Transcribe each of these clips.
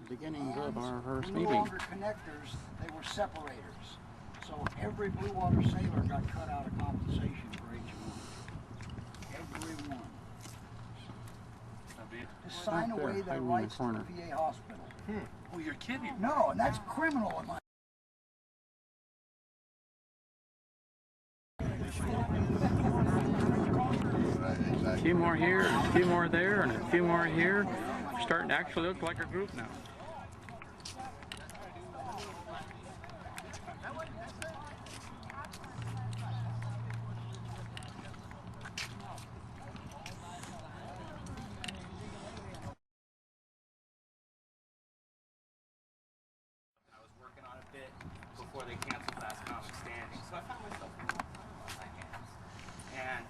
beginnings of our first no meeting. longer connectors, they were separators. So every blue water sailor got cut out of compensation for each one. Every one. To sign Right there, away their hiding in the rights to corner. the VA hospital. Oh, you're kidding. No, and that's criminal in my A few more here, a few more there, and a few more here. We're starting to actually look like a group now. I was working on a bit before they canceled Last Comic Standing, so I found myself in my hands. And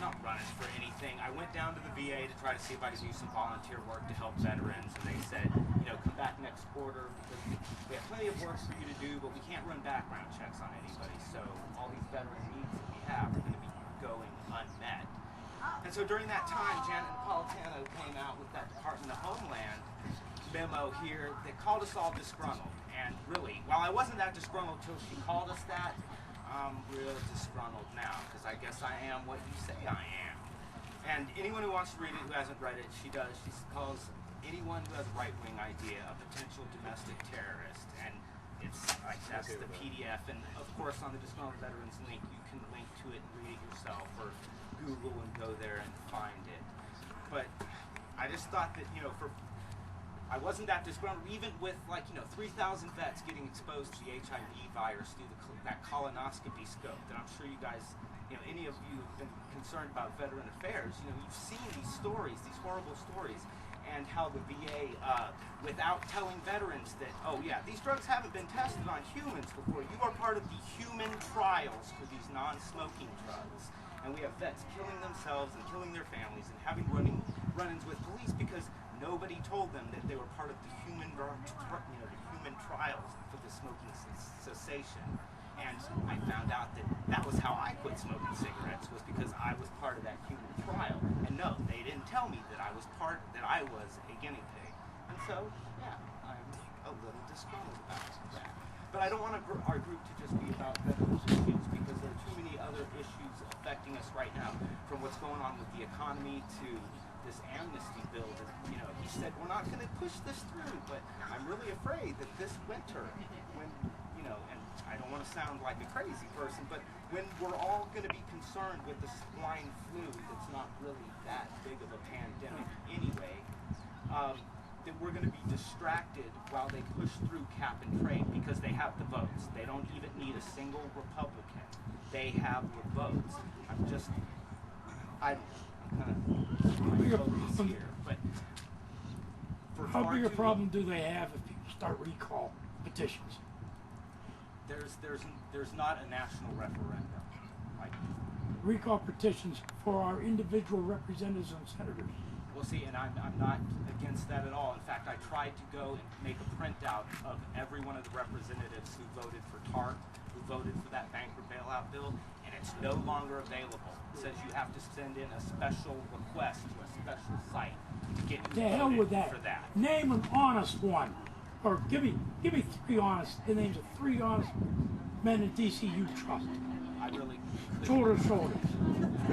not running for anything. I went down to the VA to try to see if I could do some volunteer work to help veterans, and they said, you know, come back next quarter because we have plenty of work for you to do, but we can't run background checks on anybody. So all these veteran needs that we have are going to be going unmet. And so during that time, Janet Napolitano came out with that Department of Homeland memo here that called us all disgruntled. And really, while I wasn't that disgruntled till she called us that, I'm real disgruntled now because I guess I am what you say I am. And anyone who wants to read it who hasn't read it, she does. She calls anyone who has a right-wing idea a potential domestic terrorist. And it's like that's the PDF. And of course, on the Disgruntled Veterans link, you can link to it and read it yourself, or Google and go there and find it. But I just thought that, you know, I wasn't that disgruntled, even with, like, you know, 3,000 vets getting exposed to the HIV virus through that colonoscopy scope that I'm sure you guys, you know, any of you have been concerned about veteran affairs, you know, you've seen these stories, these horrible stories, and how the VA, without telling veterans that, oh yeah, these drugs haven't been tested on humans before, you are part of the human trials for these non-smoking drugs. And we have vets killing themselves and killing their families and having run-ins with police because nobody told them that they were part of the human, the human trials for the smoking cessation. And I found out that that was how I quit smoking cigarettes, was because I was part of that human trial. And no, they didn't tell me that I was a guinea pig. And so, yeah, I'm a little disgruntled about that. But I don't want our group to just be about veterans issues, because there are too many other issues affecting us right now, from what's going on with the economy to this amnesty bill that, you know, he said we're not going to push this through, but I'm really afraid that this winter, when, you know, and I don't want to sound like a crazy person, but when we're all going to be concerned with this swine flu that's not really that big of a pandemic anyway, that we're going to be distracted while they push through cap and trade because they have the votes. They don't even need a single Republican. They have the votes. I'm kind of here, but How big a problem do they have if people start recall petitions? There's not a national referendum. Like, Recall petitions for our individual representatives and senators. well, see, and I'm not against that at all. In fact, I tried to go and make a printout of every one of the representatives who voted for TARP, who voted for that banker bailout bill, and it's no longer available. It says you have to send in a special request to a special site to get you To hell with voted for that. Name an honest one. Or give me the names of three honest men in DC you trust. I really couldn't. Shoulder to shoulder.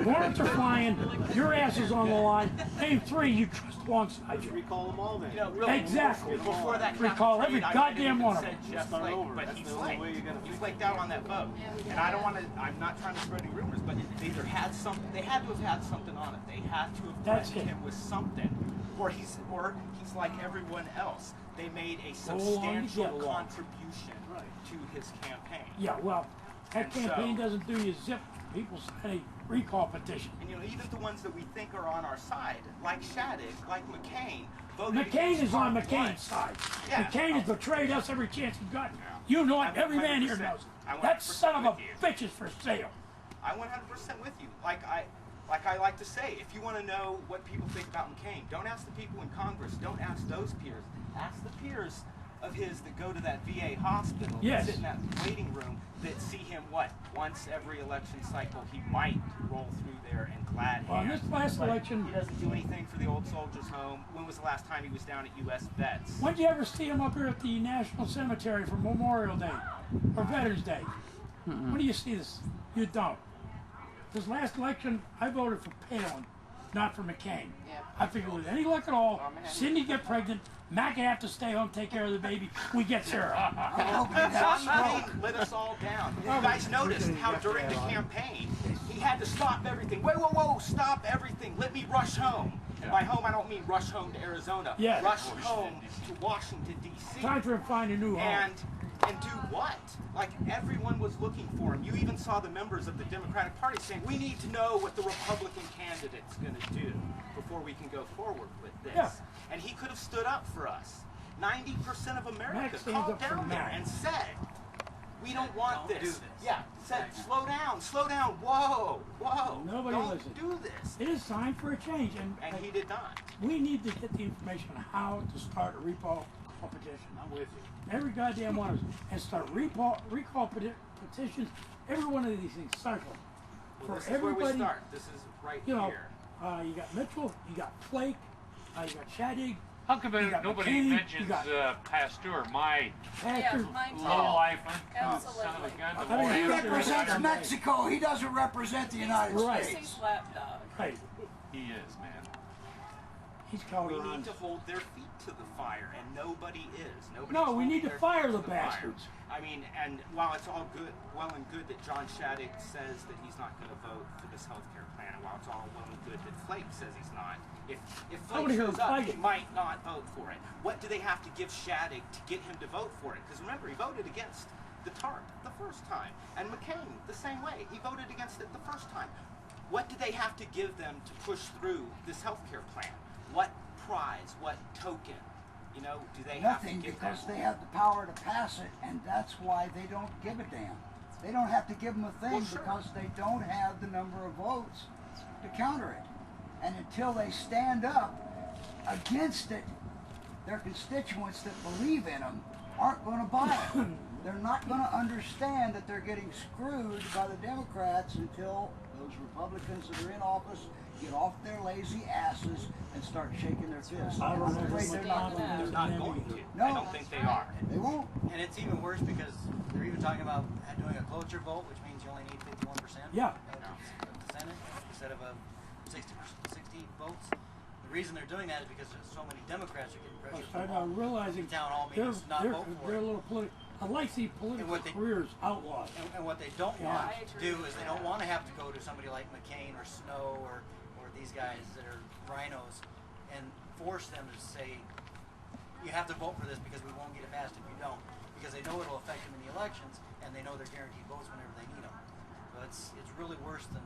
Warrants are flying, your ass is on the line. Name three you trust alongside you. Recall them all then. You know, really, Exactly. before that Recall cap and every trade, I goddamn might one have of even them. said Jeff Start Flake, over. but That's he the only way you're gonna he flaked out on that vote. And I don't want to, I'm not trying to spread any rumors, but they either had something, they had to have had something on it. They had to have That's threatened it. him with something. Or he's like everyone else. They made a Go along to substantial get along. contribution to his campaign. Yeah, well, that And campaign so- doesn't do you zip. People sign a recall petition. And you know, even the ones that we think are on our side, like Shattuck, like McCain, voted McCain against is on TARP McCain's once. side. Yeah. McCain has betrayed us every chance he's gotten. You know it. I'm Every man here 100%. knows I'm it. That 100% son of a with you. bitch is for sale. I'm 100% with you. Like I like to say, if you want to know what people think about McCain, don't ask the people in Congress. Don't ask those peers. Ask the peers of his that go to that VA hospital, Yes. sit in that waiting room, that see him, once every election cycle, he might roll through there and glad Well, in hand. this last But election, he doesn't do anything for the old soldiers' home. When was the last time he was down at U.S. Vets? when'd you ever see him up here at the National Cemetery for Memorial Day or Veterans Day? When do you see this? You don't. This last election, I voted for Palin, not for McCain. I figured with any luck at all, Cindy get pregnant, Mac have to stay home, take care of the baby, we get Sarah. I hope he has John smoke. McCain lit us all down. You guys noticed how during the campaign he had to stop everything. Wait, whoa, whoa, stop everything. Let me rush home. And by home, I don't mean rush home to Arizona. Yes. Rush home to Washington, D.C. Time for him to find a new home. And do what? Like, everyone was looking for him. You even saw the members of the Democratic Party saying, we need to know what the Republican candidate's going to do before we can go forward with this. Yeah. And he could have stood up for us. 90% of America Max stands called up for down there Mac. and said, we don't want Don't this. do this. Yeah, said, slow down, whoa, Nobody don't listened. do this. It is time for a change, and And he did not. we need to get the information on how to start a recall petition. I'm with you. Every goddamn one of us, and start recall petitions. Every one of these things, cycle. Well, For this is where we everybody, start. This is right you know, here. you got Mitchell, you got Flake, you got Shadig, How come You got nobody McCain, you mentions got- Pasteur, my Pastor. mine too. low-life, son of a Absolutely. gun? I the mean, boy He Yeah. after- represents Mexico. He doesn't represent the United Right. He's States. a lapdog. Right. He is, man. He's called We around. need to hold their feet to the fire, and nobody is. Nobody's No, we holding need to their fire feet the to fire. bastards. I mean, and while it's all good, well and good that John Shadig says that he's not going to vote for this health care plan, and while it's all well and good that Flake says he's not, if I wanna Flake hear shows him up, fight he it. might not vote for it. What do they have to give Shadig to get him to vote for it? Because remember, he voted against the TARP the first time, and McCain the same way. He voted against it the first time. What do they have to give them to push through this health care plan? What prize? What token? You know, do they have to Nothing, give because them? they have the power to pass it, and that's why they don't give a damn. They don't have to give them a thing Well, sure. because they don't have the number of votes to counter it. And until they stand up against it, their constituents that believe in them aren't going to buy it. They're not going to understand that they're getting screwed by the Democrats until those Republicans that are in office get off their lazy asses and start shaking their fists. I I'm don't know afraid what they're not going to They're do not it. going to. No. I don't think they are. They won't. And it's even worse because they're even talking about doing a cloture vote, which means you only need 51% Yeah. of the Senate instead of a 60 votes. The reason they're doing that is because there's so many Democrats are getting pressured I'm from realizing town hall they're, meetings to not they're, vote for they're a it. little political. I like to see political what they- careers outlawed. And what they don't Yeah. want I to agree do with is they that. don't want to have to go to somebody like McCain or Snow or these guys that are rhinos and force them to say, you have to vote for this because we won't get it passed if you don't. Because they know it'll affect them in the elections and they know they're guaranteed votes whenever they need them. So it's really worse than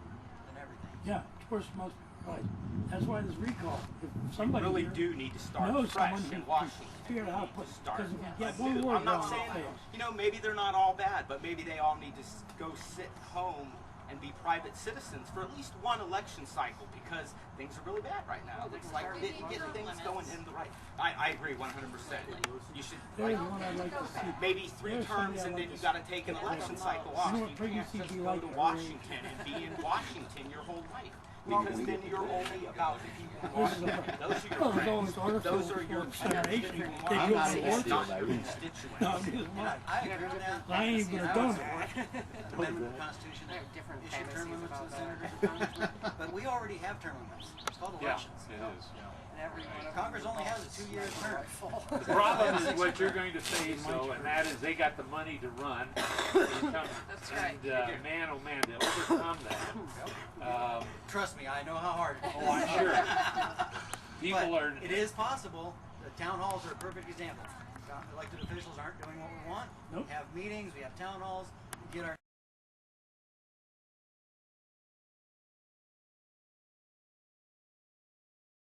everything. Yeah, of course, most people, right. That's why this recall. If We somebody really here do need to start knows fresh someone who in can Washington. figure out how to We put, need start because if you get anew. one word I'm not wrong, saying, it fails. you know, maybe they're not all bad, but maybe they all need to go sit home and be private citizens for at least one election cycle because things are really bad right now. It's like we didn't get things going in the right. I agree 100%. You should There's like, one I'd like to see. maybe 3 There's terms somebody and I'd then like you to got to take an election cycle off. You know what You can't pregnancy just be go like to at Washington and be in Washington your whole life. Because then you're only about the people in Washington. Those are your Well, there's always friends. order Those for are your insemination. constituents. They I'm go not to saying work. it's not your constituents. No, I'm just lying. I agree with that. I ain't See, gonna I would donate. support an amendment to the Constitution There are different issue term fantasies limits to about the that. senators and congressmen, but we already have term limits. It's called Yeah, elections. it is. Congress only has a 2-year term. The problem is what you're going to say, so, and that is they got the money to run. That's right. And man, oh man, to overcome that. Trust me, I know how hard it is. Oh, I'm sure. People But are. it is possible. The town halls are a perfect example. Elected officials aren't doing what we want. Nope. We have meetings, we have town halls,